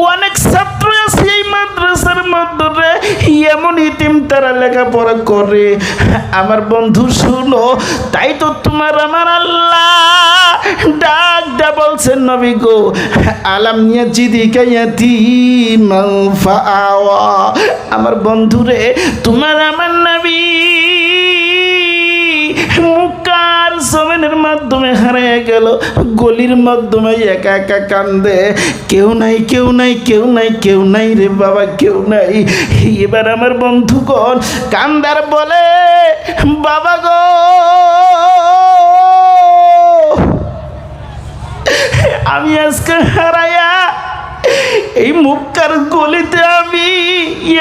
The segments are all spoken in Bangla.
অনেক ছাত্র আছে এই মাদ্রাসার মধ্যে এমন ইতিম তারা লেখাপড়া করে। আমার বন্ধু শুনো, তাই তো তোমার আমার আল্লাহ ডাক দা বলছেন, নবী গো আলাম ইয়াজিদিকা ইয়াতীমান ফাআওয়া। আমার বন্ধুরে তোমার আমার নবী মুক্কার জমিনের মাধ্যমে হারিয়ে গেল, গলির মাধ্যমে একা একা কান্দে, কেউ নাই কেউ নাই কেউ নাই কেউ নাই রে বাবা, কেউ নাই। এবার আমার বন্ধুগণ কান্দার বলে, বাবা গো আমি আজকে হারায়া এই মুক্কার গলিতে আমি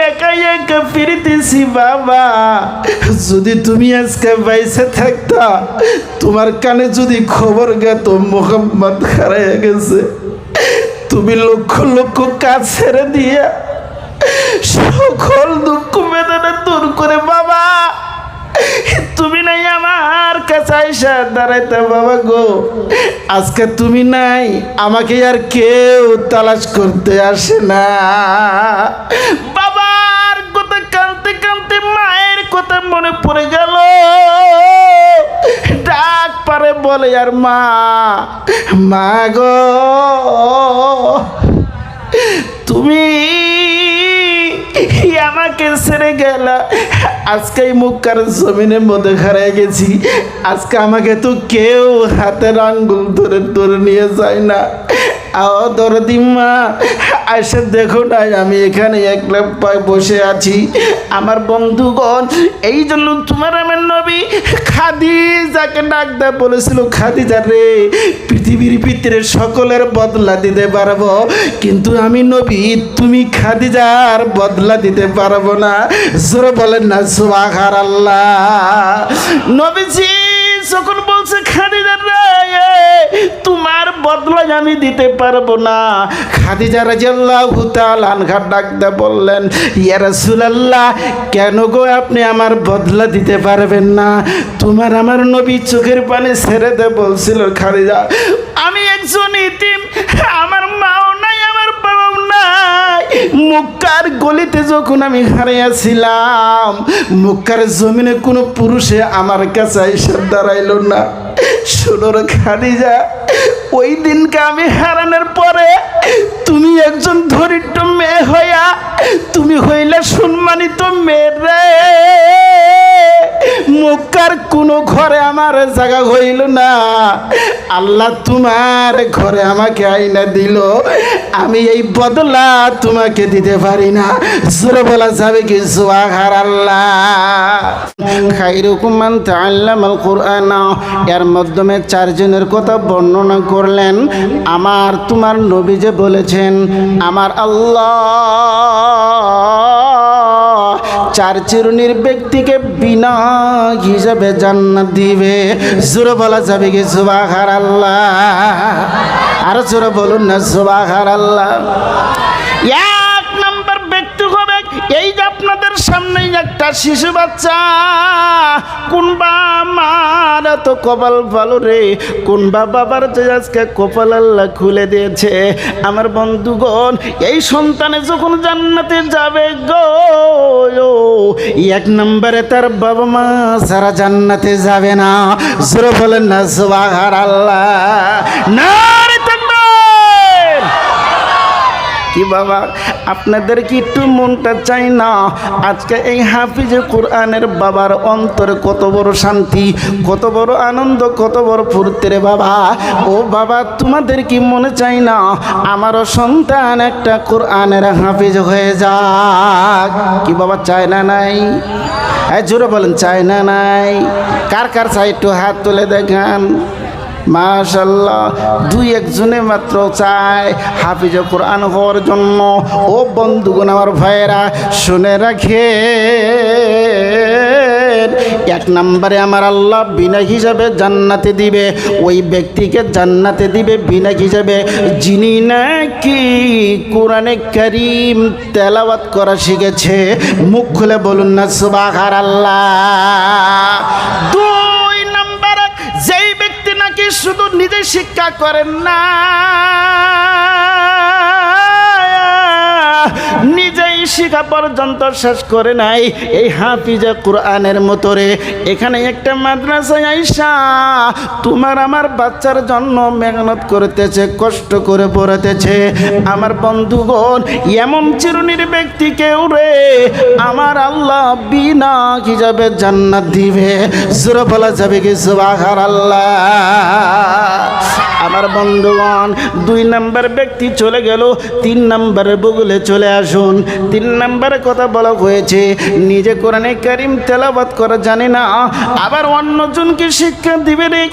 একা একা ফিরতেছি। বাবা যদি তুমি আজকে বাইসে থাকতা, তোমার কানে যদি খবর গেত মোহাম্মদ হারাইয়া গেছে, তুমি লক্ষ লক্ষ কাজ ছেড়ে দিয়া সকল দুঃখ বেদনা দূর করে বাবা তুমি নাই আমার কাছে আইসা দাঁড়াইতে। বাবা গো আজকে তুমি নাই, আমাকে আর কেউ তালাশ করতে আসে না। বাবার কথা কাঁদতে কাঁদতে মায়ের কথা মনে পড়ে গেল, ডাক পারে বলে আর মা, মা গো তুমি আমাকে ছেড়ে গেলা, আজকে মুক্কার জমিনের মধ্যে হারিয়ে গেছি। আজকে আমাকে তো কেউ হাতের আঙ্গুল ধরে ধরে নিয়ে যায় না। আও দরদি মা আইসা দেখো না আমি এখানে একলা পায়ে বসে আছি। আমার বন্ধুগণ এই জন্য তোমার আমার নবী খাদিজাকে ডাক দেয়া বলেছিল, খাদিজা রে পৃথিবীর ভিতরে সকলের বদলা দিতে পারবো, কিন্তু আমি নবী তুমি খাদিজার বদলা দিতে পারবো না। জোরে বলেন না সুবহানাল্লাহ। নবীজি যখন বলছে খাদিজা রে তোমার বদলা আমি দিতে পারবো না, খাদিজা রাদিয়াল্লাহু তাআলা আনহা ডাক দিয়ে বললেন, ইয়া রাসূলুল্লাহ কেন গো আপনি আমার বদলা দিতে পারবেন না? তোমার আমার নবী চোখের পানি ছেড়ে দে বলছিল, খাদিজা আমি একজন ইতিম, আমার মাও নাই আমার বাবাও নাই। মক্কার গলিতে যখন আমি হারিয়েছিলাম, মক্কার জমিনে কোনো পুরুষে আমার কাছে এসে দাঁড়াইল না। শোনো রে খাদিজা, ওই দিনকে আমি হারানোর পরে তুমি একজন ধরিত্র মেয়ে হইয়া তুমি হইলে সম্মানিত মেয়ে রে। মক্কার কোনো ঘরে আমার জায়গা হইল না, আল্লাহ তোমার ঘরে আমাকে আইনা দিল, আমি এই বদলা তোমাকে দিতে পারি না। জোরে বলা যাবে কি সুবহানাল্লাহ। খায়রুকুম মান তাআল্লামাল কুরআন, এর মাধ্যমে চারজনের কথা বর্ণনা করলেন। আমার তোমার নবী যে বলেছেন আমার আল্লাহ চার চিরুনির ব্যক্তিকে বিনা হিসাবে জান্নাত দিবে। জোরে বলা যাবে কি সুবহানাল্লাহ। আর জোরে বলুন না সুবহানাল্লাহ। এক নাম্বার ব্যক্তি হবে এই যে আপনাদের সামনে একটা শিশু বাচ্চা। কোন মার তো কপাল ভালো রে, কোন বাবার যে আজকে কপাল আল্লাহ খুলে দিয়েছে। আমার বন্ধুগণ এই সন্তানে যখন জান্নাতে যাবে গো, এক নম্বরে তার বাবা মা সারা জান্নাতে যাবে না। জোরে বলেন না সুবহানাল্লাহ। নারে তাকবীর। কি বাবা আপনাদের কি একটু মনটা চাই না? আজকে এই হাফিজে কোরআনের বাবার অন্তরে কত বড় শান্তি, কত বড় আনন্দ, কত বড় ফুর্তি রে বাবা। ও বাবা তোমাদের কি মনে চাই না আমারও সন্তান একটা কোরআনের হাফিজ হয়ে যাক? কি বাবা চায় না নাই? জোরে বলেন চায় না নাই? কার কার চাই একটু হাত তুলে দেখান। মাশাআল্লাহ, দুই একজনে মাত্র চায় হাফিজ কোরআন হওয়ার জন্য। ও বন্ধুগণ আমার ভাইয়েরা শুনে রাখে, এক নম্বরে আমার আল্লাহ বিনা হিসাবে জান্নাতে দিবে, ওই ব্যক্তিকে জান্নাতে দিবে বিনা হিসাবে যিনি নাকি কোরআনে কারীম তেলাওয়াত করা শিখেছে। মুখ খুলে বলুন না সুবহানাল্লাহ। দুই নম্বরে যেই ব্যক্তি নাকি শুধু নিজে শিক্ষা করেন না, নিজেই শিখা পর্যন্ত শেষ করে নাই এই হাফিজে কোরআনের মতো রে। এখানে একটা মাদ্রাসায় আইসা তোমার আমার বাচ্চার জন্য মেহনত করতেছে, কষ্ট করে পড়াতেছে। আমার বন্ধুগণ, এমন চিরুনির ব্যক্তি কেউ রে আমার আল্লাহ বিনা হিসাবে জান্নাত দিবে। জোরে বলা যাবে কি সুবহানাল্লাহ। আমার বন্ধুগণ, 2 নম্বর ব্যক্তি চলে গেল, 3 নম্বরের বগলে চলে আসুন। 3 নম্বরে কথা বলা হয়েছে নিজে কোরআনে কারিম তেলাওয়াত করা জানে না, আবার অন্যজনকে শিক্ষা দিবে রে,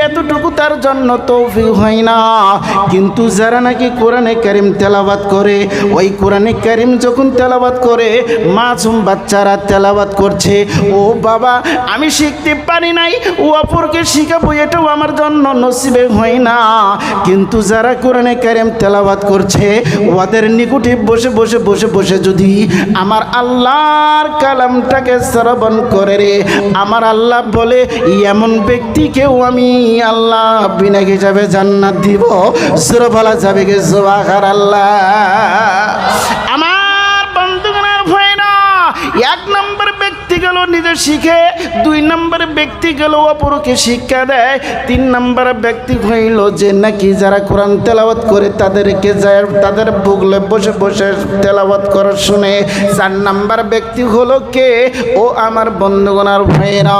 এতটুকু তার জন্য তৌফিক হয় না। কিন্তু যারা নাকি কোরআনে কারিম তেলাওয়াত করে, ওই কোরআনে কারিম যখন তেলাওয়াত করে, মাসুম বাচ্চারা তেলাওয়াত করছে, ও বাবা আমি শিখতে পারি নাই, ও অপরকে শিখাবো এটাও আমার জন্য নসিবে হয় না। কিন্তু যারা কোরআনে কারিম তেলাওয়াত করছে, ওদের নিকটে বসে বসে বসে বসে যদি আমার আল্লাহর কালামটাকে শ্রবণ করে রে, আমার আল্লাহ বলে এমন ব্যক্তিকেও আমি আল্লাহ বিনা হিসাবে জান্নাত দিব। সুরে বলা যাবে কি সুবহানাল্লাহ। আমার বন্ধুগণের ভাইরা, 1 নম্বর ব্যক্তি গেল নিজে শিখে, 2 নম্বর ব্যক্তি গেল অপরকে শিক্ষা দেয়, 3 নম্বর ব্যক্তি হইল যে নাকি যারা কোরআন তেলাওয়াত করে তাদেরকে যায় তাদের বুগলে বসে বসে তেলাওয়াত করা শুনে। 4 নম্বর ব্যক্তি হলো কে? ও আমার বন্ধুগণের ভাইয়েরা,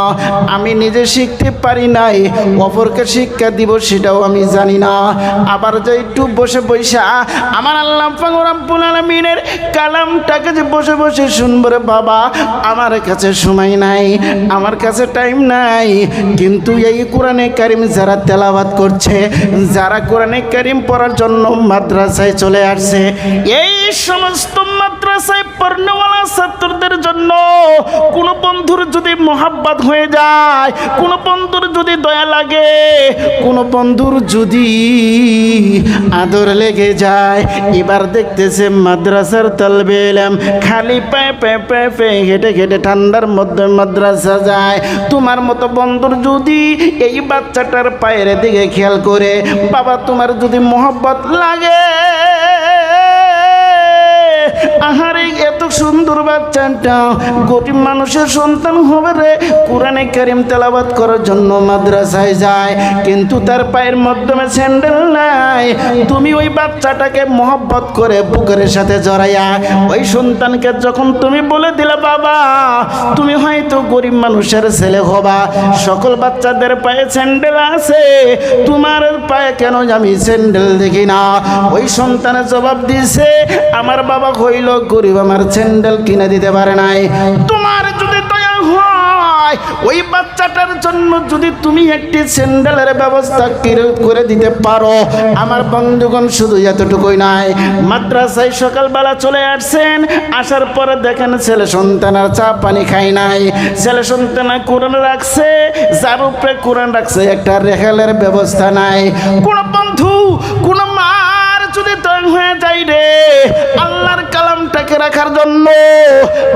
আমি নিজে শিখতে পারি নাই, অপরকে শিক্ষা দিব সেটাও আমি জানি না, আবার যে একটু বসে বসে আমার আল্লাহ পাক রব্বুল আলামিনের কালামটাকে যে বসে বসে শুনবো রে বাবা, আমার কাছে সময় নাই, আমার কাছে টাইম নাই। কিন্তু এই কোরআনে কারিম যারা তেলাওয়াত করছে, যারা কোরআনে কারিম পড়ার জন্য মাদ্রাসায় চলে আসছে, এই সমস্ত মাদ্রাসায় পড়নেওয়ালা ছাত্রদের জন্য কোনো বন্ধুর যদি মোহাব্বত হয়ে যায়, কোনো বন্ধুর যদি দয়া লাগে, কোনো বন্ধুর যদি আদর লেগে যায়, এবার দেখতেছে মাদ্রাসার তালবে ইলম খালি পায়ে পায়ে পায়ে পায়ে হেঁটে হেঁটে ঠান্ডার মধ্যে মাদ্রাসা যায়। তোমার মতো বন্ধুর যদি এই বাচ্চাটার পায়ের দিকে খেয়াল করে, বাবা তোমার যদি মোহাব্বত লাগে, আহারে এত সুন্দর বাচ্চাটা গরিব মানুষের সন্তান হবে রে, কোরআনে কারিম তেলাওয়াত করার জন্য মাদ্রাসায় যায়, কিন্তু তার পায়ের মাধ্যমে স্যান্ডেল নাই। তুমি ওই বাচ্চাটাকে মহব্বত করে বুকের সাথে জড়াইয়া ওই সন্তানকে যখন তুমি বলে দিলে বাবা তুমি হয়তো গরিব মানুষের ছেলে হবা, সকল বাচ্চাদের পায়ে স্যান্ডেল আছে, তোমার পায়ে কেন আমি স্যান্ডেল দেখি না? ওই সন্তানের জবাব দিছে, আমার বাবা হইল গরিব, আমার স্যান্ডেল কিনে দিতে পারে নাই। তোমার যদি দয়া হয়, ওই বাচ্চাটার জন্য যদি তুমি একটি স্যান্ডেলের ব্যবস্থা করে দিতে পারো, আমার বন্ধুগণ শুধু এতটুকুই নাই, মাদ্রাসায় সকালবেলা চলে আসছেন, আসার পরে দেখেন ছেলে সন্তানের চা পানি খায় নাই, ছেলে সন্তান কোরআন রাখছে, যার উপরে কোরআন রাখছে একটা রেখালের ব্যবস্থা নাই। কোন বন্ধু কোন মার যদি তৈরি হয়ে যায় রে আল্লাহর কালামটাকে রাখার জন্য,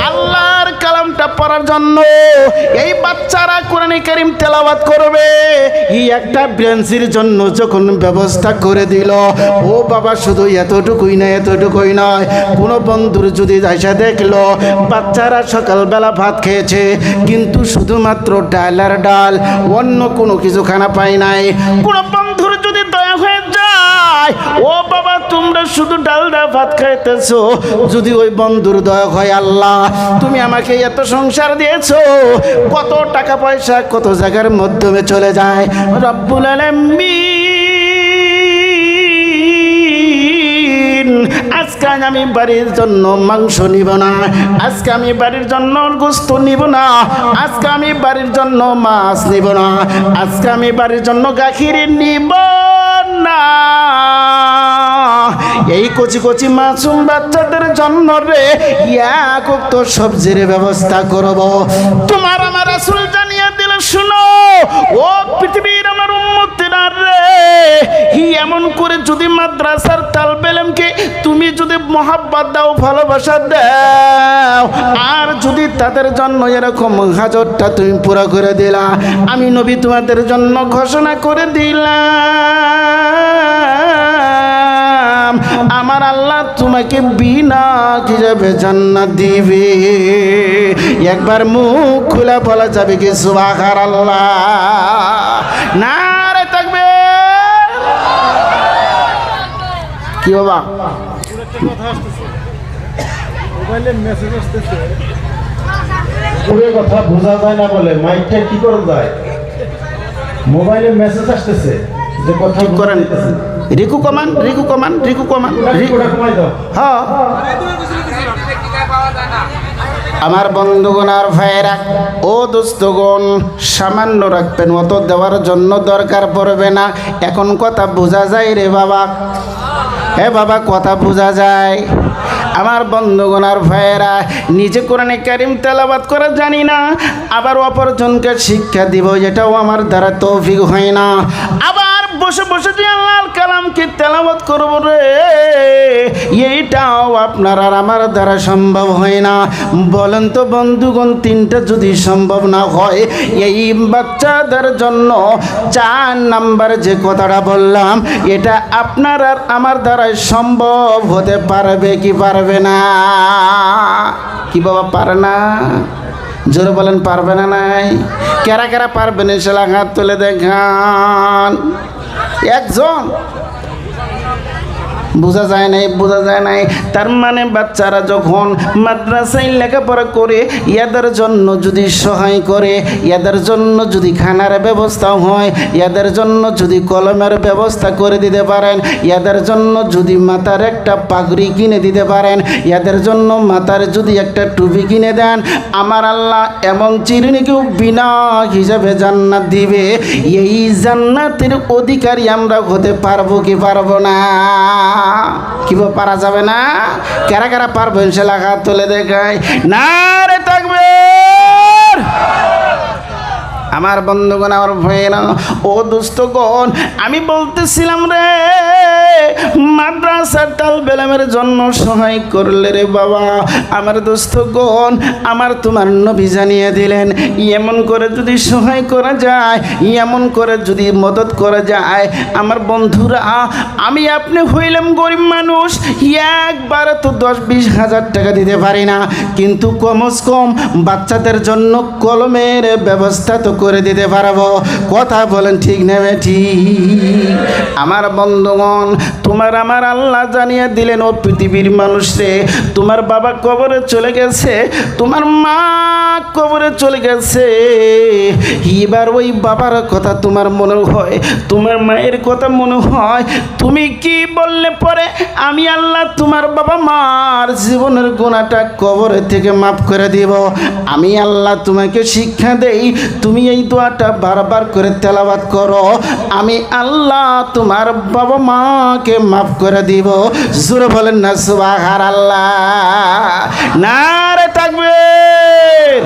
আল্লাহর কালামটা পড়ার জন্য, এই বাচ্চারা কোরআনে কারিম তেলাওয়াত করবে, এই একটা ব্রেঞ্চির জন্য যখন ব্যবস্থা করে দিল, ও বাবা শুধু এতটুকুই নয়, এতটুকুই নয়, কোনো বন্ধুর যদি এসে দেখলো বাচ্চারা সকালবেলা ভাত খেয়েছে কিন্তু শুধুমাত্র ডাল আর ডাল, অন্য কোনো কিছু খানা পায় নাই, কোনো বন্ধুর যদি দয়া হয়ে যায়, ও বাবা তোমরা শুধু ডাল ডাল ভাত খাইতেছো, যদি ওই বন্ধুর দয়া হয়, আল্লাহ তুমি আমাকে এত সংসার দিয়েছো, কত টাকা পয়সা কত জায়গার মাধ্যমে চলে যায়, রব্বুল আলামিন আজকে আমি বাড়ির জন্য মাংস নিব না, আজকে আমি বাড়ির জন্য গোস্ত নিব না, আজকে আমি বাড়ির জন্য মাছ নিব না, আজকে আমি বাড়ির জন্য গাখির নিব না, এই কচি কচি মাসুম বাচ্চাদের জন্য রে এক তো সবজির ব্যবস্থা করব। তোমার আমার রাসূল জানিয়ে দিল, শুনো ও পৃথিবীর আমার উম্মতেরা রে, এমন করে যদি মাদ্রাসার তালবে ইলমকে তুমি যদি মহব্বত দাও, ভালোবাসা দাও, আর যদি তাদের জন্য এরকম হাজতটা তুমি পুরো করে দিলা, আমি নবী তোমাদের জন্য ঘোষণা করে দিলাম, আমার আল্লাহ তোমাকে বিনা হিসাবে জান্নাত দিবে। একবার মুখ খুলে বলা যাবে কি সুবহানাল্লাহ? নারে তাকবীর। কি বাবা মোবাইলে মেসেজ আসতেছে, পুরো কথা বোঝা যায় না বলে মাইকটা কি করে যায়? মোবাইলে মেসেজ আসতেছে যে কথা করেন, রিকু কমান, রিকু কমান, রিকু কমান, কমাই দাও। হ্যাঁ। আমার বন্ধুগণ আর ভাইয়েরা, ও দোস্তগণ, সামান্য রাখবেন, অত দেওয়ার জন্য দরকার পড়বে না। এখন কথা বোঝা যায় রে বাবা, এ বাবা কথা বোঝা যায়। আমার বন্ধুগণ আর ভাইয়েরা, নিজে কোরআনে কারিম তেলাওয়াত করা জানি না, আবার অপরজনকে শিক্ষা দিব এটাও আমার দ্বারা তৌফিক হয় না। আবার বসে বসে যে আল্লাহর কালামকে তেলাওয়াত করব রে, এইটাও আপনার আর আমার দ্বারা সম্ভব হয় না। বলেন তো বন্ধুগণ, তিনটা যদি সম্ভব না হয়, এই বাচ্চাদের জন্য 4 নাম্বার যে কথাটা বললাম, এটা আপনার আর আমার দ্বারা সম্ভব হতে পারবে কি পারবে না? কি বাবা পারে না? জোরে বলেন পারবে না? নাই কারা কারা পারবেন? ইনশাআল্লাহ হাত তুলে দেখান। একজন বোঝা যায় নাই, বোঝা যায় নাই। তার মানে বাচ্চারা যখন মাদ্রাসায় লেখাপড়া করে, ইয়াদের জন্য যদি সহায় করে, ইয়াদের জন্য যদি খানার ব্যবস্থা হয়, ইয়াদের জন্য যদি কলমের ব্যবস্থা করে দিতে পারেন, ইয়াদের জন্য যদি মাথার একটা পাগড়ি কিনে দিতে পারেন, ইয়াদের জন্য মাথার যদি একটা টুপি কিনে দেন, আমার আল্লাহ এমন চিরুনিকেও বিনা হিসাবে জান্নাত দিবে। এই জান্নাতের অধিকারী আমরা হতে পারবো কি পারবো না? কি পারা যাবে না? কারা কারা পারবো? ইনশাআল্লাহ হাত তুলে দেখায়। নারে তাকবীর। আমার বন্ধুগণ, আমার ভাইয়েরা, ও দোস্তগণ, আমি বলতেছিলাম রে, মাদ্রাসার তালবেলামের জন্য সহায় করলে রে বাবা, আমার দোস্তগণ, আমার তোমার নবী জানিয়ে দিলেন, এমন করে যদি সহায় করা যায়, এমন করে যদি মদত করা যায়, আমার বন্ধুরা, আমি আপনি হইলাম গরিব মানুষ, একবার তো 10-20 হাজার টাকা দিতে পারি না, কিন্তু কমস কম বাচ্চাদের জন্য কলমের ব্যবস্থা তো করে দিতে পারবো। কথা বলেন ঠিক নেবে ঠিক? আমার বন্ধুগণ, তোমার আমার আল্লাহ জানিয়ে দিলেন, ও পৃথিবীর মানুষে, তোমার বাবা কবরে চলে গেছে, তোমার মা কবরে চলে গেছে, এবার ওই বাবার কথা তোমার মনে হয়, তোমার মায়ের কথা মনে হয়, তুমি কি বললে পরে আমি আল্লাহ তোমার বাবা মার জীবনের গুনাহটা কবরে থেকে মাফ করে দিব। আমি আল্লাহ তোমাকে শিক্ষা দেই, তুমি এই দোয়াটা বারবার করে তেলাওয়াত করো, আমি আল্লাহ তোমার বাবা মাকে মাফ করে দিব। জোরে বলেন না সুবহানাল্লাহ? নারে তাকবীর।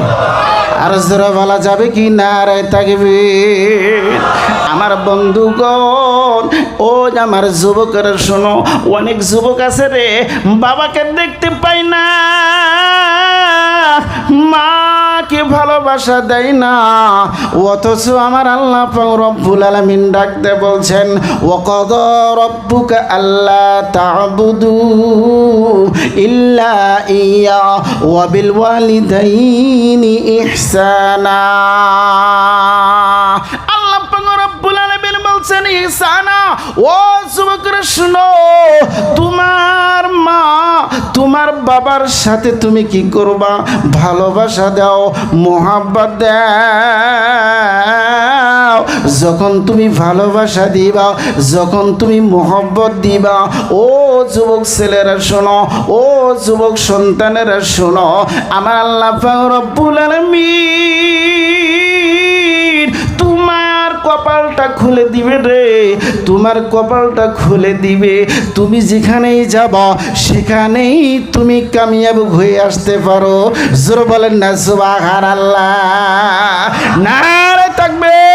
আর জোরে বলা যাবে কি নারে তাকবীর? আমার বন্ধুগণ, ও আমার যুবকেরা শোনো, অনেক যুবক আছে রে, বাবাকে দেখতে পাই না, মাকে ভালোবাসা দেয় না, অথচ আমার আল্লাহ পাক রব্বুল আলামিন ডাকতে বলছেন, ওয়াকাদা রাব্বুকা আল্লা তা'বুদু ইল্লা ইয়া ওয়া বিল ওয়ালিদাইনি ইহসানা। আল্লাহ পাক রব্বুল আলামিন বলছেন ইহসানা। ও যুবকরা শুনো, তোমার মা তোমার বাবার সাথে তুমি কি করবা? ভালোবাসা দাও, মোহাব্বত দাও। যখন তুমি ভালোবাসা দিবা, যখন তুমি মোহাব্বত দিবা, ও যুবক ছেলেরা শোনো, ও যুবক সন্তানেরা শোনো, আমার আল্লাহ পাক রব্বুল আলামিন তোমার কপালটা খুলে দিবে রে, তোমার কপালটা খুলে দিবে। তুমি যেখানেই যাবা সেখানেই তুমি কামিয়াব হয়ে আসতে পারো। জোরে বলেন না সুবহানাল্লাহ? নারে তাকবীর।